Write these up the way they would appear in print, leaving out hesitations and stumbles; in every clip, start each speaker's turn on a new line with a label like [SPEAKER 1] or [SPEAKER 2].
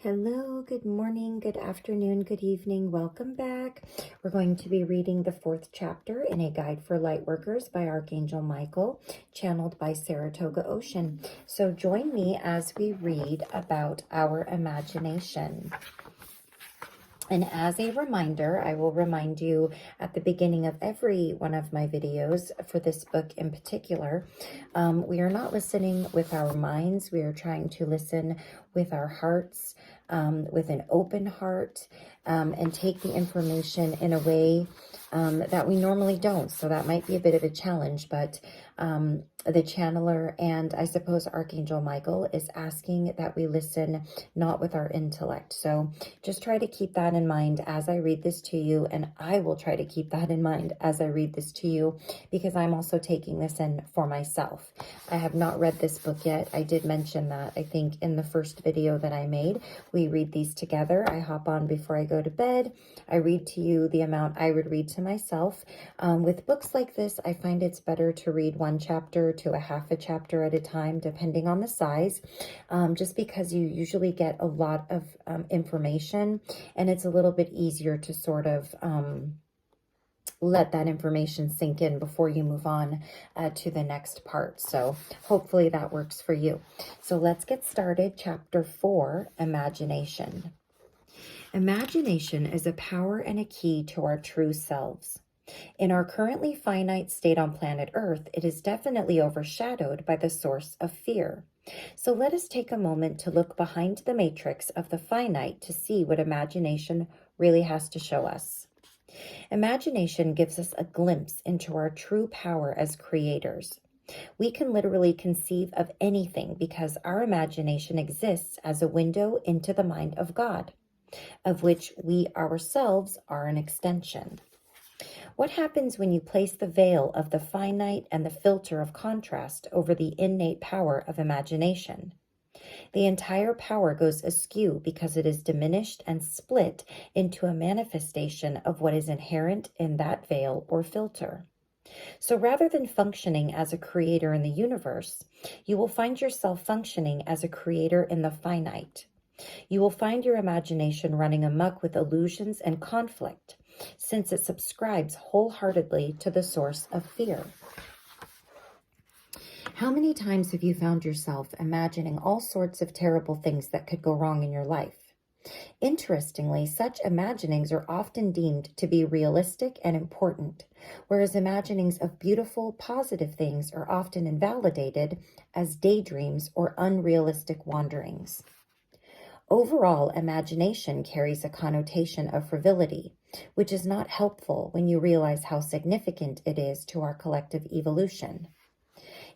[SPEAKER 1] Hello, good morning, good afternoon, good evening. Welcome back. We're going to be reading the 4th chapter in A Guide for Lightworkers by Archangel Michael, channeled by Saratoga Ocean. So join me as we read about our imagination. And as a reminder, I will remind you at the beginning of every one of my videos for this book in particular, we are not listening with our minds. We are trying to listen with our hearts, with an open heart, and take the information in a way that we normally don't. So that might be a bit of a challenge, but the channeler and I suppose Archangel Michael is asking that we listen not with our intellect. So just try to keep that in mind as I read this to you, and I will try to keep that in mind as I read this to you, because I'm also taking this in for myself. I have not read this book yet. I did mention that, I think, in the first video that I made. We read these together. I hop on before I go to bed. I read to you the amount I would read to myself. With books like this, I find it's better to read one chapter to a half a chapter at a time, depending on the size, just because you usually get a lot of information, and it's a little bit easier to sort of let that information sink in before you move on to the next part. So hopefully that works for you. So let's get started. Chapter 4, Imagination. Imagination is a power and a key to our true selves. In our currently finite state on planet Earth, it is definitely overshadowed by the source of fear. So let us take a moment to look behind the matrix of the finite to see what imagination really has to show us. Imagination gives us a glimpse into our true power as creators. We can literally conceive of anything because our imagination exists as a window into the mind of God, of which we ourselves are an extension. What happens when you place the veil of the finite and the filter of contrast over the innate power of imagination? The entire power goes askew because it is diminished and split into a manifestation of what is inherent in that veil or filter. So rather than functioning as a creator in the universe, you will find yourself functioning as a creator in the finite. You will find your imagination running amok with illusions and conflict, since it subscribes wholeheartedly to the source of fear. How many times have you found yourself imagining all sorts of terrible things that could go wrong in your life? Interestingly, such imaginings are often deemed to be realistic and important, whereas imaginings of beautiful, positive things are often invalidated as daydreams or unrealistic wanderings. Overall, imagination carries a connotation of frivolity, which is not helpful when you realize how significant it is to our collective evolution.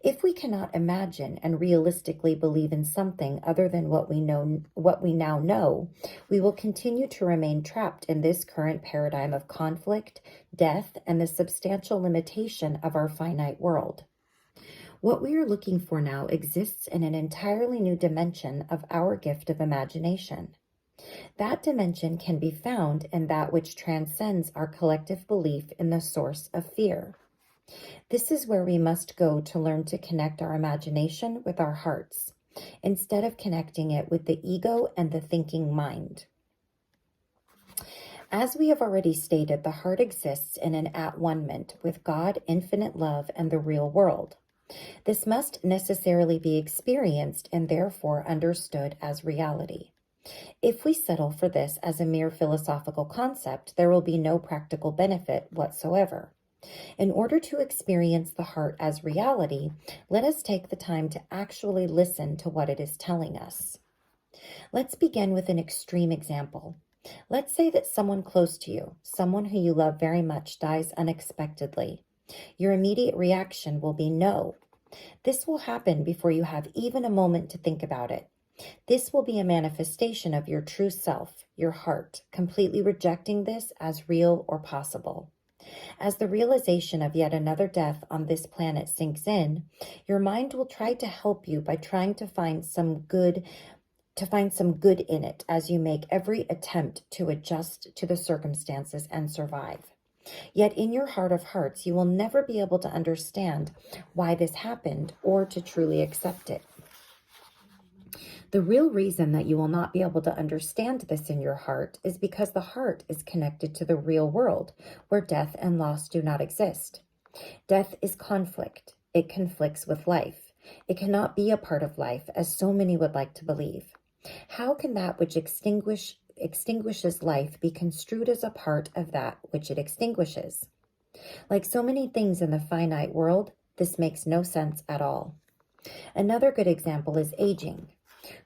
[SPEAKER 1] If we cannot imagine and realistically believe in something other than what we now know, we will continue to remain trapped in this current paradigm of conflict, death, and the substantial limitation of our finite world. What we are looking for now exists in an entirely new dimension of our gift of imagination. That dimension can be found in that which transcends our collective belief in the source of fear. This is where we must go to learn to connect our imagination with our hearts, instead of connecting it with the ego and the thinking mind. As we have already stated, the heart exists in an at-one-ment with God, infinite love, and the real world. This must necessarily be experienced and therefore understood as reality. If we settle for this as a mere philosophical concept, there will be no practical benefit whatsoever. In order to experience the heart as reality, let us take the time to actually listen to what it is telling us. Let's begin with an extreme example. Let's say that someone close to you, someone who you love very much, dies unexpectedly. Your immediate reaction will be no. This will happen before you have even a moment to think about it. This will be a manifestation of your true self, your heart, completely rejecting this as real or possible. As the realization of yet another death on this planet sinks in, your mind will try to help you by trying to find some good in it as you make every attempt to adjust to the circumstances and survive. Yet in your heart of hearts, you will never be able to understand why this happened or to truly accept it. The real reason that you will not be able to understand this in your heart is because the heart is connected to the real world, where death and loss do not exist. Death is conflict. It conflicts with life. It cannot be a part of life, as so many would like to believe. How can that which extinguishes life be construed as a part of that which it extinguishes? Like so many things in the finite world, this makes no sense at all. Another good example is aging.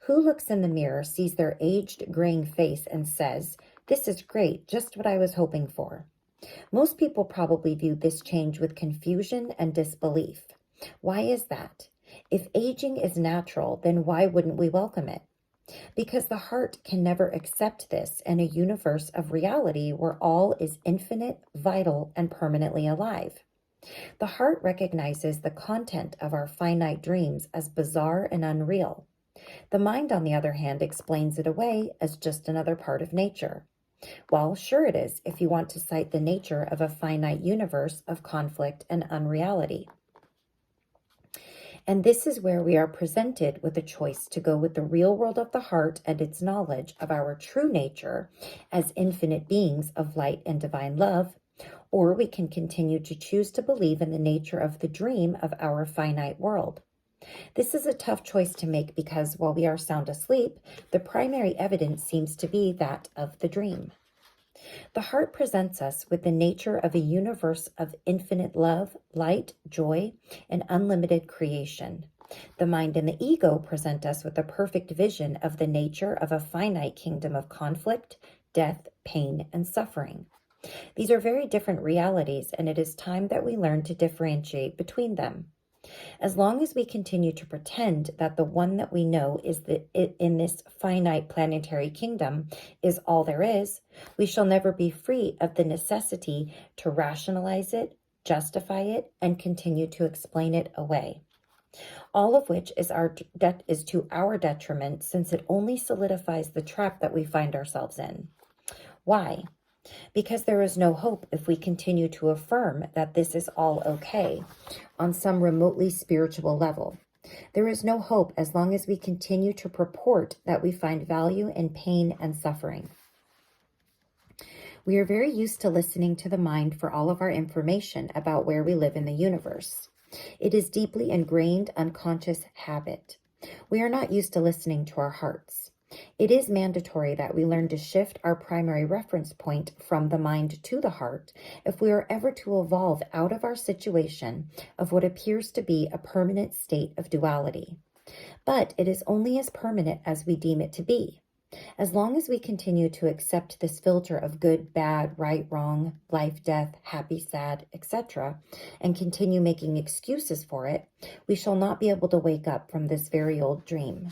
[SPEAKER 1] Who looks in the mirror, sees their aged, graying face, and says, "This is great, just what I was hoping for"? Most people probably view this change with confusion and disbelief. Why is that? If aging is natural, then why wouldn't we welcome it? Because the heart can never accept this in a universe of reality where all is infinite, vital, and permanently alive. The heart recognizes the content of our finite dreams as bizarre and unreal. The mind, on the other hand, explains it away as just another part of nature. Well, sure it is, if you want to cite the nature of a finite universe of conflict and unreality. And this is where we are presented with a choice to go with the real world of the heart and its knowledge of our true nature as infinite beings of light and divine love, or we can continue to choose to believe in the nature of the dream of our finite world. This is a tough choice to make because while we are sound asleep, the primary evidence seems to be that of the dream. The heart presents us with the nature of a universe of infinite love, light, joy, and unlimited creation. The mind and the ego present us with a perfect vision of the nature of a finite kingdom of conflict, death, pain, and suffering. These are very different realities, and it is time that we learn to differentiate between them. As long as we continue to pretend that the one that we know is in this finite planetary kingdom is all there is, we shall never be free of the necessity to rationalize it, justify it, and continue to explain it away. All of which is to our detriment, since it only solidifies the trap that we find ourselves in. Why? Because there is no hope if we continue to affirm that this is all okay on some remotely spiritual level. There is no hope as long as we continue to purport that we find value in pain and suffering. We are very used to listening to the mind for all of our information about where we live in the universe. It is deeply ingrained unconscious habit. We are not used to listening to our hearts. It is mandatory that we learn to shift our primary reference point from the mind to the heart if we are ever to evolve out of our situation of what appears to be a permanent state of duality. But it is only as permanent as we deem it to be. As long as we continue to accept this filter of good, bad, right, wrong, life, death, happy, sad, etc., and continue making excuses for it, we shall not be able to wake up from this very old dream.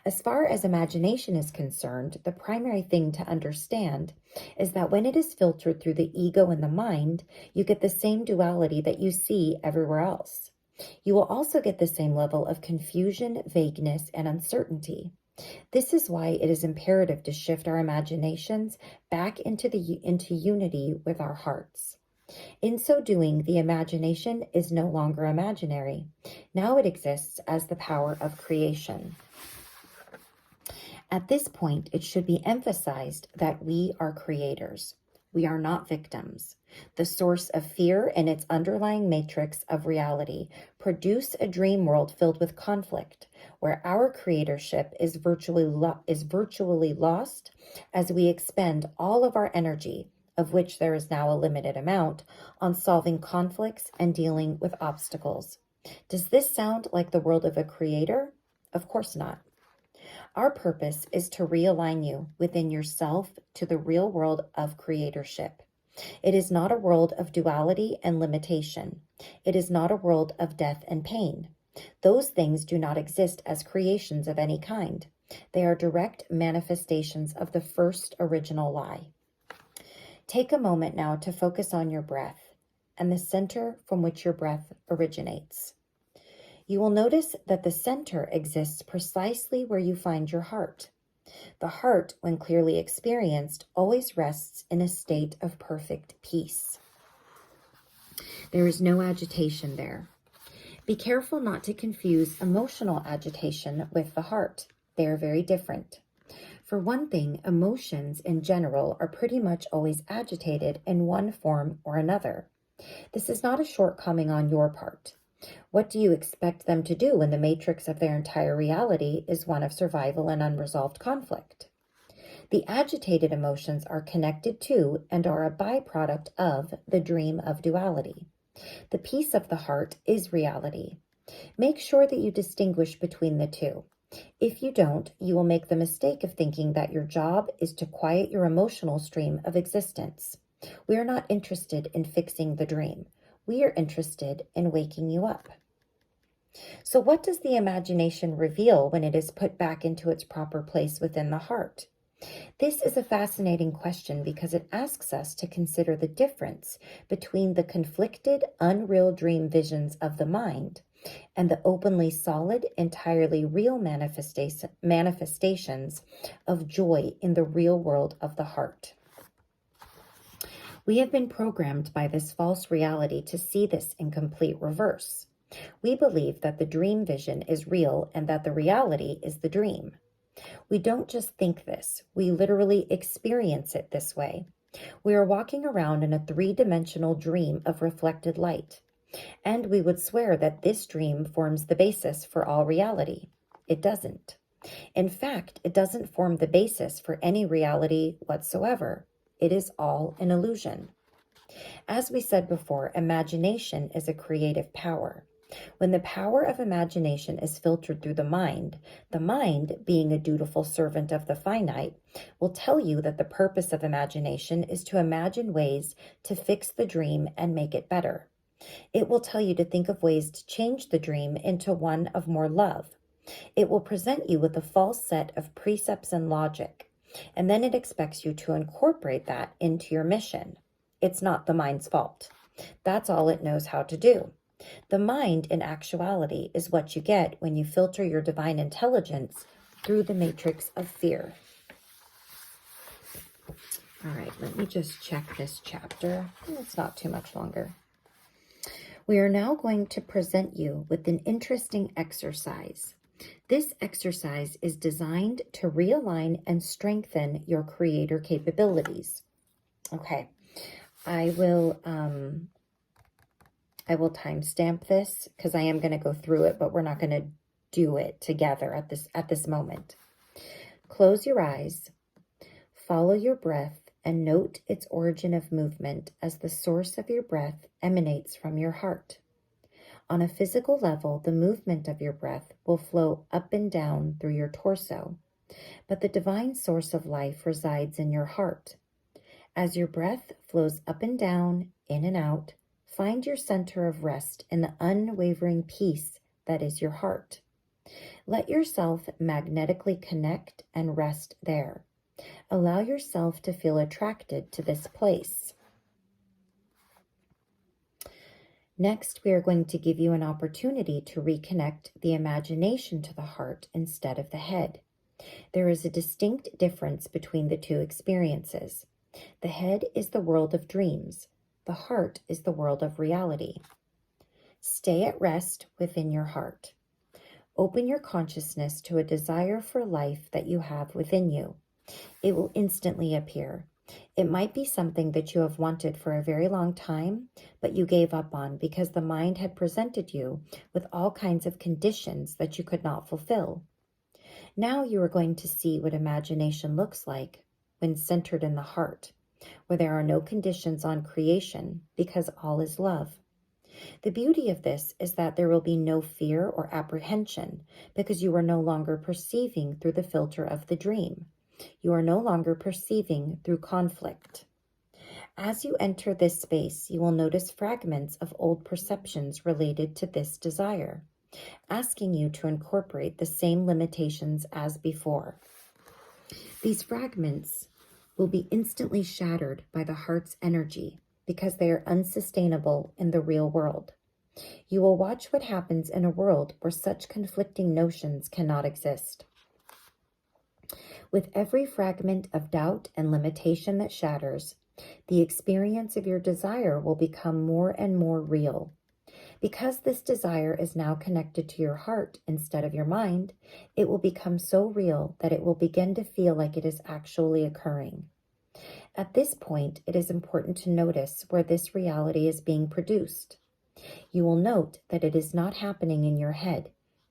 [SPEAKER 1] As far as imagination is concerned, the primary thing to understand is that when it is filtered through the ego and the mind, you get the same duality that you see everywhere else. You will also get the same level of confusion, vagueness, and uncertainty. This is why it is imperative to shift our imaginations back into unity with our hearts. In so doing, the imagination is no longer imaginary. Now it exists as the power of creation. At this point, it should be emphasized that we are creators. We are not victims. The source of fear and its underlying matrix of reality produce a dream world filled with conflict, where our creatorship is virtually lost as we expend all of our energy, of which there is now a limited amount, on solving conflicts and dealing with obstacles. Does this sound like the world of a creator? Of course not. Our purpose is to realign you within yourself to the real world of creatorship. It is not a world of duality and limitation. It is not a world of death and pain. Those things do not exist as creations of any kind. They are direct manifestations of the first original lie. Take a moment now to focus on your breath and the center from which your breath originates. You will notice that the center exists precisely where you find your heart. The heart, when clearly experienced, always rests in a state of perfect peace. There is no agitation there. Be careful not to confuse emotional agitation with the heart. They are very different. For one thing, emotions in general are pretty much always agitated in one form or another. This is not a shortcoming on your part. What do you expect them to do when the matrix of their entire reality is one of survival and unresolved conflict? The agitated emotions are connected to and are a byproduct of the dream of duality. The peace of the heart is reality. Make sure that you distinguish between the two. If you don't, you will make the mistake of thinking that your job is to quiet your emotional stream of existence. We are not interested in fixing the dream. We are interested in waking you up. So what does the imagination reveal when it is put back into its proper place within the heart? This is a fascinating question because it asks us to consider the difference between the conflicted, unreal dream visions of the mind and the openly solid, entirely real manifestations of joy in the real world of the heart. We have been programmed by this false reality to see this in complete reverse. We believe that the dream vision is real and that the reality is the dream. We don't just think this, we literally experience it this way. We are walking around in a three-dimensional dream of reflected light, and we would swear that this dream forms the basis for all reality. It doesn't. In fact, it doesn't form the basis for any reality whatsoever. It is all an illusion. As we said before, imagination is a creative power. When the power of imagination is filtered through the mind, being a dutiful servant of the finite, will tell you that the purpose of imagination is to imagine ways to fix the dream and make it better. It will tell you to think of ways to change the dream into one of more love. It will present you with a false set of precepts and logic, and then it expects you to incorporate that into your mission. It's not the mind's fault. That's all it knows how to do. The mind, in actuality, is what you get when you filter your divine intelligence through the matrix of fear. All right, let me just check this chapter. It's not too much longer. We are now going to present you with an interesting exercise. This exercise is designed to realign and strengthen your creator capabilities. Okay, I will timestamp this because I am going to go through it, but we're not going to do it together at this moment. Close your eyes, follow your breath, and note its origin of movement as the source of your breath emanates from your heart. On a physical level, the movement of your breath will flow up and down through your torso, but the divine source of life resides in your heart. As your breath flows up and down, in and out, find your center of rest in the unwavering peace that is your heart. Let yourself magnetically connect and rest there. Allow yourself to feel attracted to this place. Next, we are going to give you an opportunity to reconnect the imagination to the heart instead of the head. There is a distinct difference between the two experiences. The head is the world of dreams. The heart is the world of reality. Stay at rest within your heart. Open your consciousness to a desire for life that you have within you. It will instantly appear. It might be something that you have wanted for a very long time, but you gave up on because the mind had presented you with all kinds of conditions that you could not fulfill. Now you are going to see what imagination looks like when centered in the heart, where there are no conditions on creation because all is love. The beauty of this is that there will be no fear or apprehension because you are no longer perceiving through the filter of the dream. You are no longer perceiving through conflict. As you enter this space, you will notice fragments of old perceptions related to this desire, asking you to incorporate the same limitations as before. These fragments will be instantly shattered by the heart's energy because they are unsustainable in the real world. You will watch what happens in a world where such conflicting notions cannot exist. With every fragment of doubt and limitation that shatters, the experience of your desire will become more and more real. Because this desire is now connected to your heart instead of your mind, it will become so real that it will begin to feel like it is actually occurring. At this point, it is important to notice where this reality is being produced. You will note that it is not happening in your head.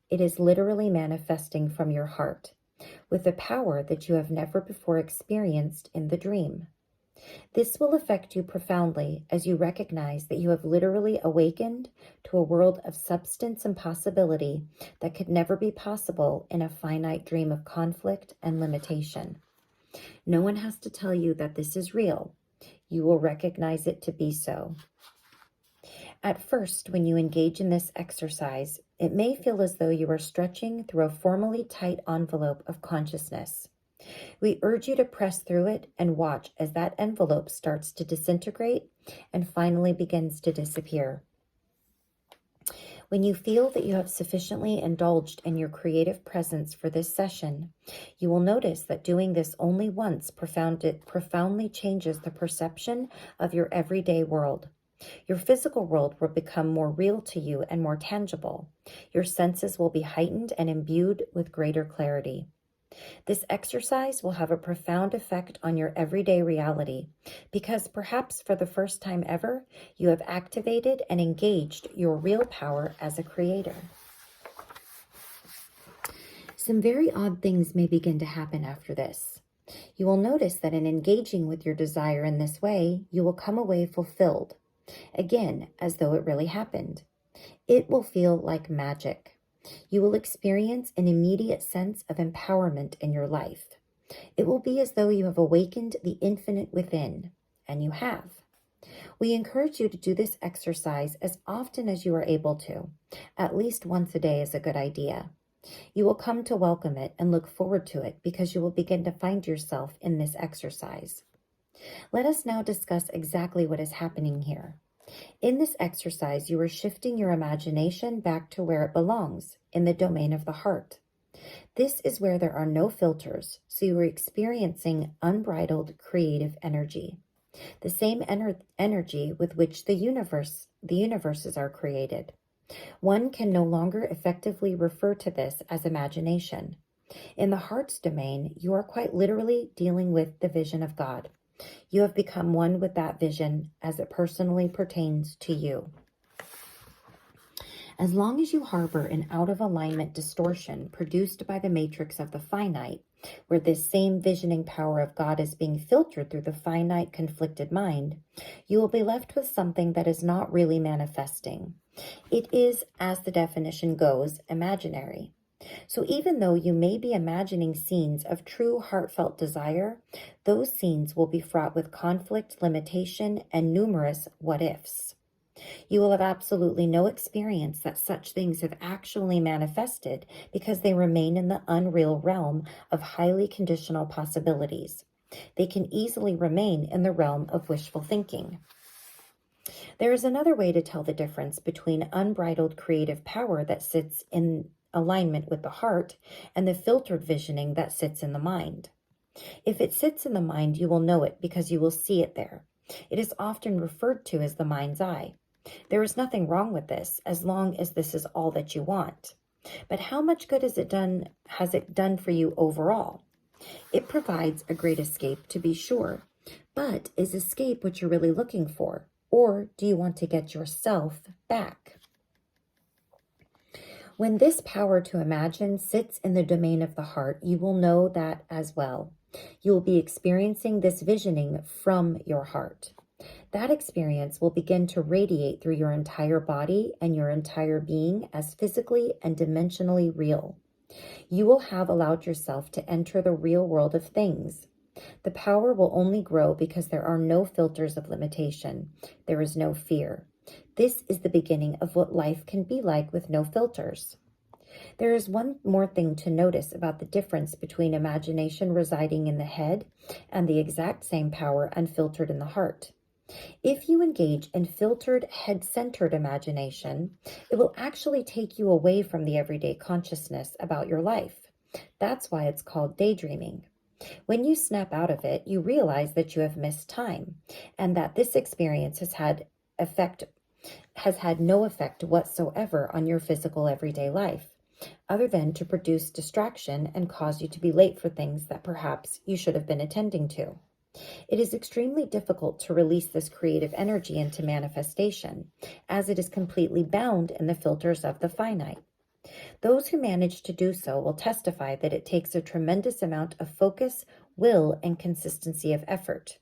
[SPEAKER 1] It is literally manifesting from your heart, with a power that you have never before experienced in the dream. This will affect you profoundly as you recognize that you have literally awakened to a world of substance and possibility that could never be possible in a finite dream of conflict and limitation. No one has to tell you that this is real. You will recognize it to be so. At first, when you engage in this exercise, it may feel as though you are stretching through a formally tight envelope of consciousness. We urge you to press through it and watch as that envelope starts to disintegrate and finally begins to disappear. When you feel that you have sufficiently indulged in your creative presence for this session, you will notice that doing this only once profoundly changes the perception of your everyday world. Your physical world will become more real to you and more tangible. Your senses will be heightened and imbued with greater clarity. This exercise will have a profound effect on your everyday reality because perhaps for the first time ever, you have activated and engaged your real power as a creator. Some very odd things may begin to happen after this. You will notice that in engaging with your desire in this way, you will come away fulfilled, again, as though it really happened. It will feel like magic. You will experience an immediate sense of empowerment in your life. It will be as though you have awakened the infinite within, and you have. We encourage you to do this exercise as often as you are able to. At least once a day is a good idea. You will come to welcome it and look forward to it because you will begin to find yourself in this exercise. Let us now discuss exactly what is happening here. In this exercise, you are shifting your imagination back to where it belongs, in the domain of the heart. This is where there are no filters, so you are experiencing unbridled creative energy, the same energy with which the universes are created. One can no longer effectively refer to this as imagination. In the heart's domain, you are quite literally dealing with the vision of God. You have become one with that vision as it personally pertains to you. As long as you harbor an out-of-alignment distortion produced by the matrix of the finite, where this same visioning power of God is being filtered through the finite, conflicted mind, you will be left with something that is not really manifesting. It is, as the definition goes, imaginary. So even though you may be imagining scenes of true heartfelt desire, those scenes will be fraught with conflict, limitation, and numerous what-ifs. You will have absolutely no experience that such things have actually manifested because they remain in the unreal realm of highly conditional possibilities. They can easily remain in the realm of wishful thinking. There is another way to tell the difference between unbridled creative power that sits in alignment with the heart and the filtered visioning that sits in the mind. If it sits in the mind, you will know it because you will see it there. It is often referred to as the mind's eye. There is nothing wrong with this as long as this is all that you want. But how much good has it done for you overall? It provides a great escape, to be sure. But is escape what you're really looking for? Or do you want to get yourself back? When this power to imagine sits in the domain of the heart, you will know that as well. You will be experiencing this visioning from your heart. That experience will begin to radiate through your entire body and your entire being as physically and dimensionally real. You will have allowed yourself to enter the real world of things. The power will only grow because there are no filters of limitation. There is no fear. This is the beginning of what life can be like with no filters. There is one more thing to notice about the difference between imagination residing in the head and the exact same power unfiltered in the heart. If you engage in filtered, head-centered imagination, it will actually take you away from the everyday consciousness about your life. That's why it's called daydreaming. When you snap out of it, you realize that you have missed time and that this experience has has had no effect whatsoever on your physical everyday life, other than to produce distraction and cause you to be late for things that perhaps you should have been attending to. It is extremely difficult to release this creative energy into manifestation, as it is completely bound in the filters of the finite. Those who manage to do so will testify that it takes a tremendous amount of focus, will, and consistency of effort.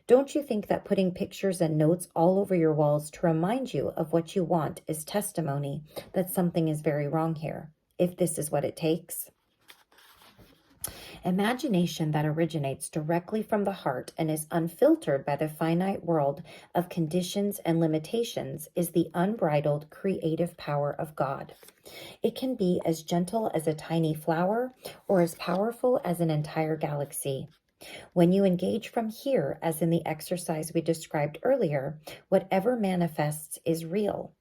[SPEAKER 1] Don't you think that putting pictures and notes all over your walls to remind you of what you want is testimony that something is very wrong here, if this is what it takes? Imagination that originates directly from the heart and is unfiltered by the finite world of conditions and limitations is the unbridled creative power of God. It can be as gentle as a tiny flower or as powerful as an entire galaxy. When you engage from here, as in the exercise we described earlier, whatever manifests is real.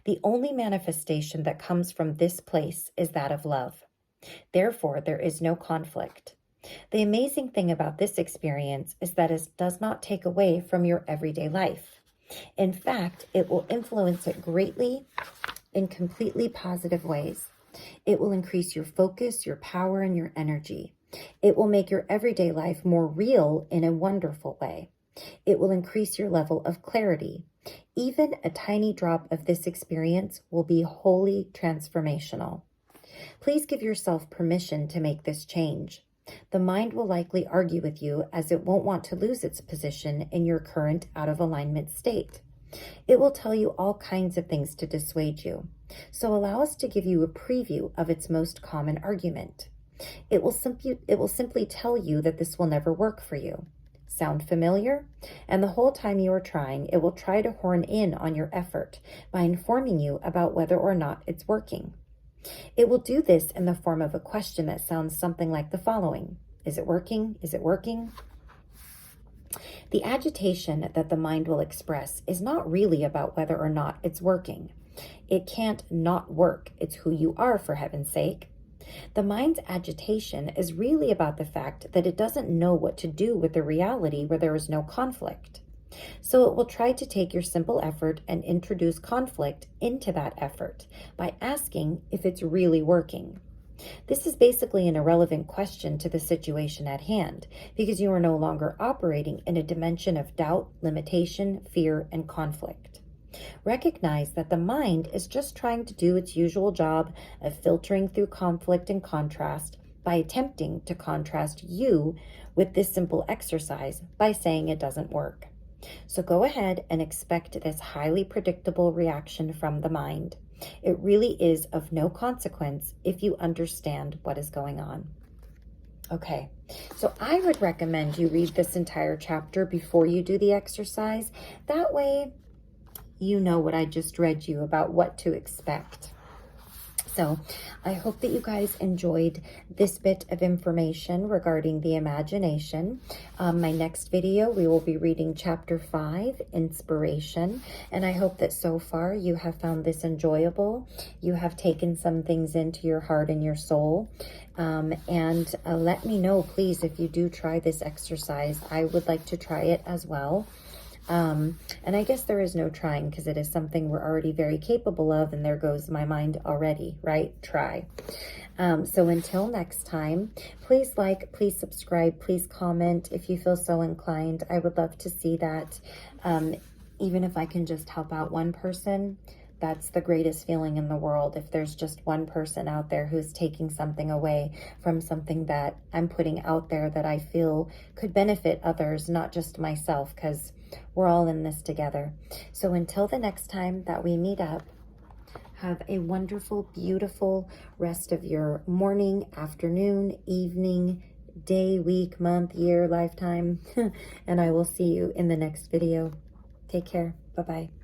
[SPEAKER 1] The only manifestation that comes from this place is that of love. Therefore, there is no conflict. The amazing thing about this experience is that it does not take away from your everyday life. In fact, it will influence it greatly in completely positive ways. It will increase your focus, your power, and your energy. It will make your everyday life more real in a wonderful way. It will increase your level of clarity. Even a tiny drop of this experience will be wholly transformational. Please give yourself permission to make this change. The mind will likely argue with you, as it won't want to lose its position in your current out-of-alignment state. It will tell you all kinds of things to dissuade you. So allow us to give you a preview of its most common argument. It will simply tell you that this will never work for you. Sound familiar? And the whole time you are trying, it will try to horn in on your effort by informing you about whether or not it's working. It will do this in the form of a question that sounds something like the following. Is it working? Is it working? The agitation that the mind will express is not really about whether or not it's working. It can't not work. It's who you are, for heaven's sake. The mind's agitation is really about the fact that it doesn't know what to do with the reality where there is no conflict. So it will try to take your simple effort and introduce conflict into that effort by asking if it's really working. This is basically an irrelevant question to the situation at hand, because you are no longer operating in a dimension of doubt, limitation, fear, and conflict. Recognize that the mind is just trying to do its usual job of filtering through conflict and contrast by attempting to contrast you with this simple exercise by saying it doesn't work. So go ahead and expect this highly predictable reaction from the mind. It really is of no consequence if you understand what is going on. Okay, so I would recommend you read this entire chapter before you do the exercise. That way, you know what I just read you about what to expect. So I hope that you guys enjoyed this bit of information regarding the imagination. My next video, we will be reading Chapter 5, Inspiration. And I hope that so far you have found this enjoyable. You have taken some things into your heart and your soul. And let me know, please, if you do try this exercise. I would like to try it as well. And I guess there is no trying, because it is something we're already very capable of, and there goes my mind already, right? Try. So until next time, please like, please subscribe, please comment if you feel so inclined. I would love to see that. Even if I can just help out one person, that's the greatest feeling in the world. If there's just one person out there who's taking something away from something that I'm putting out there that I feel could benefit others, not just myself, because we're all in this together. So until the next time that we meet up, have a wonderful, beautiful rest of your morning, afternoon, evening, day, week, month, year, lifetime. And I will see you in the next video. Take care. Bye-bye.